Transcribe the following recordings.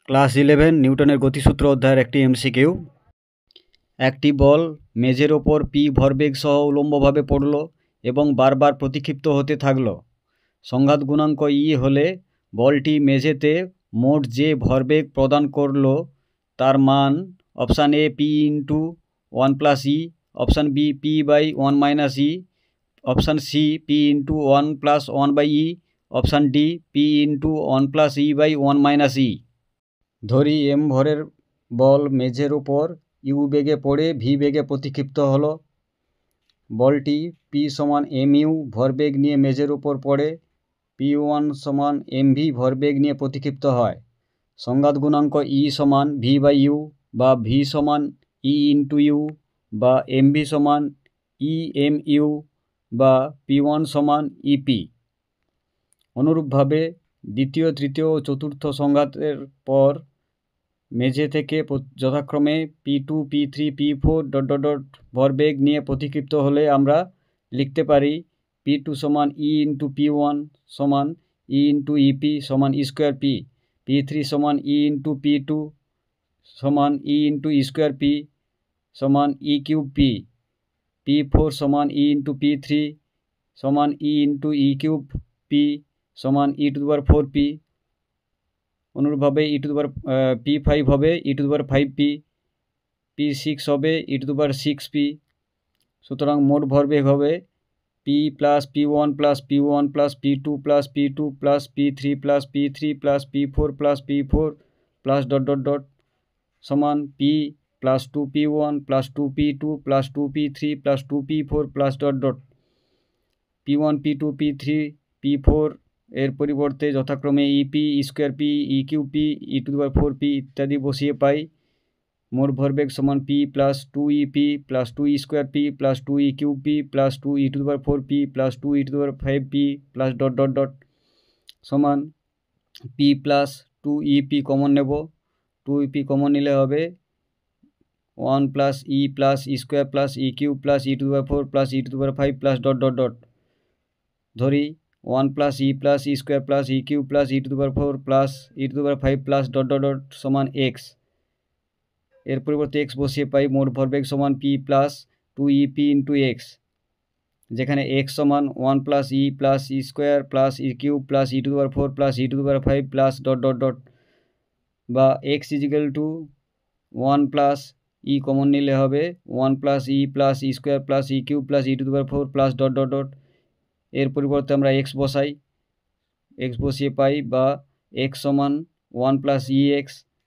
Class 11 নিউটনের গতিসূত্র অধ্যায়ের একটি এমসিকিউ। একটি বল মেঝের ওপর পি ভরবেগ সহ উলম্বভাবে পড়ল এবং বারবার প্রতিক্ষিপ্ত হতে থাকল। সংঘাত গুণাঙ্ক ই হলে বলটি মেঝেতে মোট যে ভরবেগ প্রদান করল তার মান option A p into 1 + e, option B p by 1 - e, option C p into 1 + 1/ই, option D p into 1 + e by 1 - e. ধরি এম ভরের বল মেঝের উপর ইউ বেগে পড়ে ভি বেগে প্রতিক্ষিপ্ত হলো। বলটি পি সমান এম ইউ ভরবেগ নিয়ে মেঝের উপর পড়ে P1 সমান mv ভরবেগ নিয়ে প্রতিক্ষিপ্ত হয়। সংঘাত গুণাঙ্ক ই সমান ভি বাই ইউ বা ভি সমান ই ইন্টু ইউ বা mv সমান ই এম ইউ বা P1 সমান ইপি। অনুরূপভাবে দ্বিতীয়, তৃতীয় ও চতুর্থ সংঘাতের পর মেঝে থেকে যথাক্রমে P2, P3, P4 ... ভরবেগ নিয়ে প্রতিক্ষিপ্ত হলে আমরা লিখতে পারি P2 সমান ই ইন্টু P1 সমান ই ইন্টু ইপি সমান ই স্কোয়ার পি, P3 সমান ই ইন্টু P2 সমান ই ইন্টু ই স্কোয়ার পি সমান ই কিউব পি, P4 সমান ই ইন্টু P3 সমান ই ইন্টু ই কিউব পি সমান e⁴p। অনুরূপভাবে P5 হবে e⁵p, P6 হবে e⁶p। সুতরাং মোট ভরবেগ হবে P + P1 + P1 + P2 + P2 + P3 + P3 + P4 + P4 + সমান P + 2P1 + 2P2 + 2P3 + 2P4 P1 P2 P3 P4 এর পরিবর্তে যথাক্রমে ইপি, ই স্কোয়ার পি, ই কিউব পি, e⁴p ইত্যাদি বসিয়ে পাই মোট ভরবেগ সমান P + 2EP + 2E square P + 2E cube P + 2e⁴p + 2e⁵p সমান P + 2EP কমন নেব, 2EP কমন নিলে হবে 1 + E + E square + E cube + e⁴ + e⁵ ধরি 1 + E + E square + E cube + e⁴ + e⁵ সমান x। এর পরিবর্তে x বসিয়ে পাই মোট ভরবেগ সমান P + 2EP ইন্টু x, যেখানে x সমান 1 + E + E square + E cube + e⁴ + e⁵ বা x = 1 + E কমন নিলে হবে 1 + E + E square + E cube + e⁴ + এর পরিবর্তে আমরা x বসাই, x বসিয়ে পাই বা x সমান 1 + EX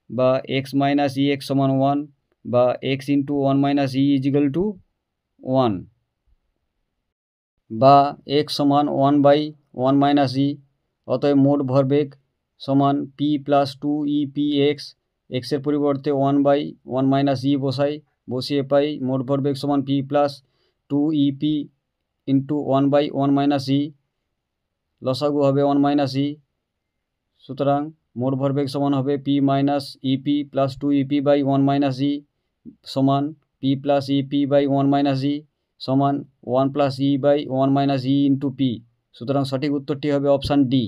বা x - EX সমান 1 বা x ইন্টু 1 - E = 1 বা x সমান 1/1 - E। অতএব মোট ভরবেগ সমান P + 2EPX, x এর পরিবর্তে 1/1 - E বসিয়ে পাই মোট ভরবেগ সমান P + 2EP ইন্টু 1/1 - E, লসাগু হবে 1 - E। সুতরাং মোট ভরবেগ সমান হবে P - EP + 2EP/1 - E সমান P + EP/1 - E সমান 1 + E/1 - E ইন্টু P। সুতরাং সঠিক উত্তরটি হবে অপশান ডি।